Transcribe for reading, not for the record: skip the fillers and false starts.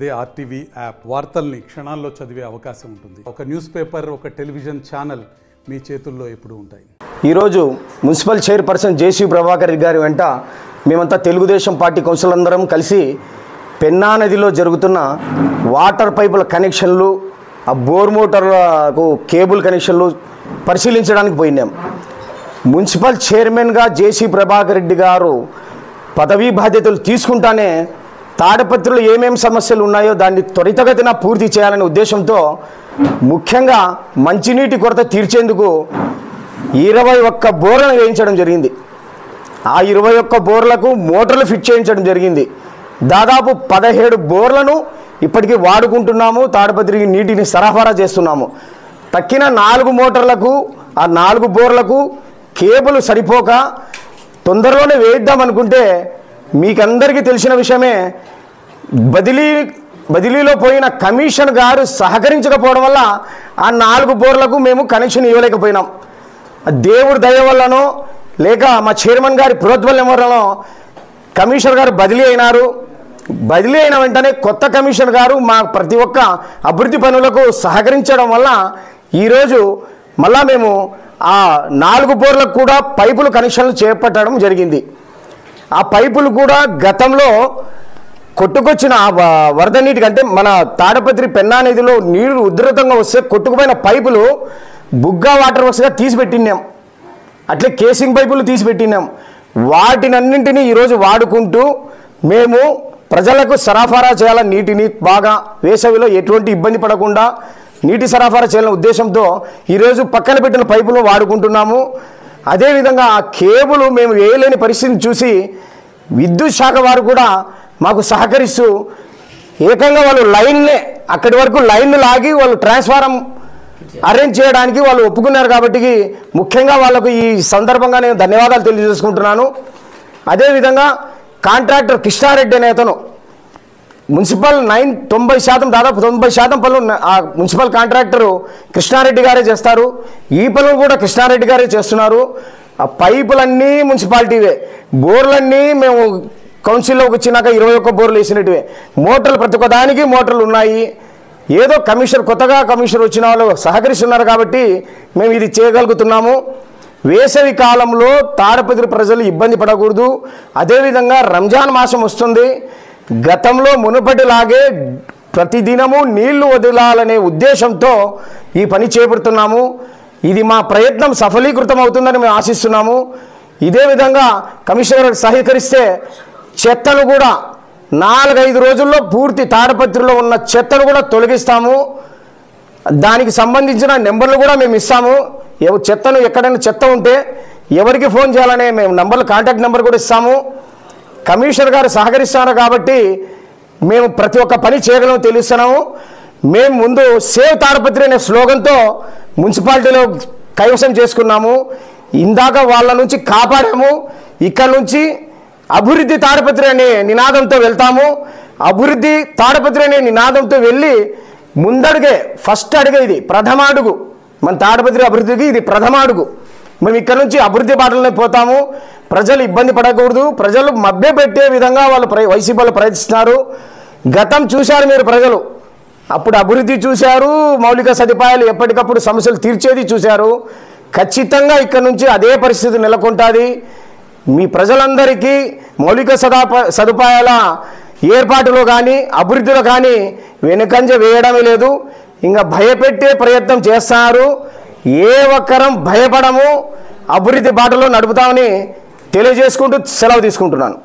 అదే RTV app వార్తల్ని క్షణాల్లో చదివే అవకాశం ఉంటుంది. ఒక న్యూస్ పేపర్, ఒక టెలివిజన్ ఛానల్ మీ చేతుల్లో ఎప్పుడూ ఉంటాయి. ఈరోజు మున్సిపల్ చైర్పర్సన్ జేసీ ప్రభాకర్ రెడ్డి గారి వెంట మేమంతా తెలుగుదేశం పార్టీ కౌన్సిల్ అందరం కలిసి పెన్నా నదిలో జరుగుతున్న వాటర్ పైపుల కనెక్షన్లు, ఆ బోర్ మోటార్లకు కేబుల్ కనెక్షన్లు పరిశీలించడానికి పోయినాం. మున్సిపల్ చైర్మన్గా జేసీ ప్రభాకర్ రెడ్డి గారు పదవీ బాధ్యతలు తీసుకుంటానే తాడపత్రిలో ఏమేమి సమస్యలు ఉన్నాయో దాన్ని త్వరితగతిన పూర్తి చేయాలనే ఉద్దేశంతో ముఖ్యంగా మంచినీటి కొరత తీర్చేందుకు 21 బోర్లను వేయించడం జరిగింది. ఆ 21 బోర్లకు మోటార్లు ఫిట్ చేయించడం జరిగింది. దాదాపు 17 బోర్లను ఇప్పటికీ వాడుకుంటున్నాము. తాడపత్రికి నీటిని సరఫరా చేస్తున్నాము. తక్కిన 4 మోటార్లకు, ఆ 4 బోర్లకు కేబుల్ సరిపోక తొందరలోనే వేయిద్దామనుకుంటే మీకందరికీ తెలిసిన విషయమే, బదిలీలో పోయిన కమిషన్ గారు సహకరించకపోవడం వల్ల ఆ 4 బోర్లకు మేము కనెక్షన్ ఇవ్వలేకపోయినాం. దేవుడి దయ వల్లనో లేక మా చైర్మన్ గారి ప్రోద్బల్యం వల్లనో కమిషనర్ గారు బదిలీ అయినారు. బదిలీ అయిన వెంటనే కొత్త కమిషనర్ గారు మా ప్రతి ఒక్క అభివృద్ధి పనులకు సహకరించడం వల్ల ఈరోజు మళ్ళా మేము ఆ 4 బోర్లకు కూడా పైపులు కనెక్షన్లు చేపట్టడం జరిగింది. ఆ పైపులు కూడా గతంలో కొట్టుకొచ్చిన వరద నీటి కంటే మన తాడపత్రి పెన్నా నదిలో నీరు ఉధృతంగా వస్తే కొట్టుకుపోయిన పైపులు బుగ్గా వాటర్ వర్క్స్గా తీసిపెట్టినాం. అట్లే కేసింగ్ పైపులు తీసిపెట్టినాం. వాటినన్నింటినీ ఈరోజు వాడుకుంటూ మేము ప్రజలకు సరఫరా చేయాలని నీటిని బాగా వేసవిలో ఎటువంటి ఇబ్బంది పడకుండా నీటి సరఫరా చేయాలనే ఉద్దేశంతో ఈరోజు పక్కన పెట్టిన పైపులు వాడుకుంటున్నాము. అదేవిధంగా ఆ కేబుల్ మేము వేయలేని పరిస్థితిని చూసి విద్యుత్ శాఖ వారు కూడా మాకు సహకరిస్తూ ఏకంగా వాళ్ళు లైన్నే అక్కడి వరకు లైన్ను లాగి వాళ్ళు ట్రాన్స్ఫారం అరేంజ్ చేయడానికి వాళ్ళు ఒప్పుకున్నారు. కాబట్టి ముఖ్యంగా వాళ్ళకు ఈ సందర్భంగా నేను ధన్యవాదాలు తెలియజేసుకుంటున్నాను. అదేవిధంగా కాంట్రాక్టర్ కృష్ణారెడ్డి అనే అతను మున్సిపల్ 90% దాదాపు 90% పనులు ఆ మున్సిపల్ కాంట్రాక్టరు కృష్ణారెడ్డి గారే చేస్తారు. ఈ పనులు కూడా కృష్ణారెడ్డి గారే చేస్తున్నారు. ఆ పైపులన్నీ మున్సిపాలిటీవే, బోర్లన్నీ మేము కౌన్సిల్లోకి వచ్చినాక 21 బోర్లు వేసినట్టువే. మోటార్లు ప్రతి ఒక్క దానికి మోటార్లు ఉన్నాయి. ఏదో కొత్తగా కమిషనర్ వచ్చిన వాళ్ళు సహకరిస్తున్నారు కాబట్టి మేము ఇది చేయగలుగుతున్నాము. వేసవి కాలంలో తాడపత్రి ప్రజలు ఇబ్బంది పడకూడదు. అదేవిధంగా రంజాన్ మాసం వస్తుంది. గతంలో మునుపటిలాగే ప్రతిదినము నీళ్లు వదలాలనే ఉద్దేశంతో ఈ పని చేపడుతున్నాము. ఇది మా ప్రయత్నం సఫలీకృతం అవుతుందని మేము ఆశిస్తున్నాము. ఇదే విధంగా కమిషనర్ సహకరిస్తే చెత్తను కూడా 4-5 రోజుల్లో పూర్తి తాడపత్రిలో ఉన్న చెత్తను కూడా తొలగిస్తాము. దానికి సంబంధించిన నెంబర్లు కూడా మేము ఇస్తాము. చెత్తను ఎక్కడైనా చెత్త ఉంటే ఎవరికి ఫోన్ చేయాలనే మేము కాంటాక్ట్ నెంబర్ కూడా ఇస్తాము. కమిషనర్ గారు సహకరిస్తున్నారు కాబట్టి మేము ప్రతి ఒక్క పని చేయగలమో తెలుస్తున్నాము. మేము ముందు సేవ్ తాడపత్రి అనే స్లోగన్తో మున్సిపాలిటీలో కైవసం చేసుకున్నాము. ఇందాక వాళ్ళ నుంచి కాపాడాము. ఇక్కడ నుంచి అభివృద్ధి తాడపత్రి అనే నినాదంతో వెళ్తాము. అభివృద్ధి తాడపత్రి అనే నినాదంతో వెళ్ళి ముందడుగే, ఫస్ట్ అడుగే, ఇది ప్రథమ అడుగు. మన తాడపత్రి అభివృద్ధికి ఇది ప్రథమ అడుగు. మేము ఇక్కడ నుంచి అభివృద్ధి బాటలోనే పోతాము. ప్రజలు ఇబ్బంది పడకూడదు. ప్రజలు మభ్యపెట్టే విధంగా వాళ్ళు వైసీపీ వాళ్ళు ప్రయత్నిస్తున్నారు. గతం చూశారు మీరు ప్రజలు. అప్పుడు అభివృద్ధి చూశారు, మౌలిక సదుపాయాలు ఎప్పటికప్పుడు సమస్యలు తీర్చేది చూశారు. ఖచ్చితంగా ఇక్కడ నుంచి అదే పరిస్థితి నెలకొంటుంది. మీ ప్రజలందరికీ మౌలిక సదుపాయాల ఏర్పాటులో కానీ అభివృద్ధిలో కానీ వెనుకంజ వేయడమే లేదు. ఇంకా భయపెట్టే ప్రయత్నం చేస్తున్నారు. ఏ ఒక్కరం భయపడము, అభివృద్ధి బాటలో నడుపుతామని తెలియజేసుకుంటూ సెలవు తీసుకుంటున్నాను.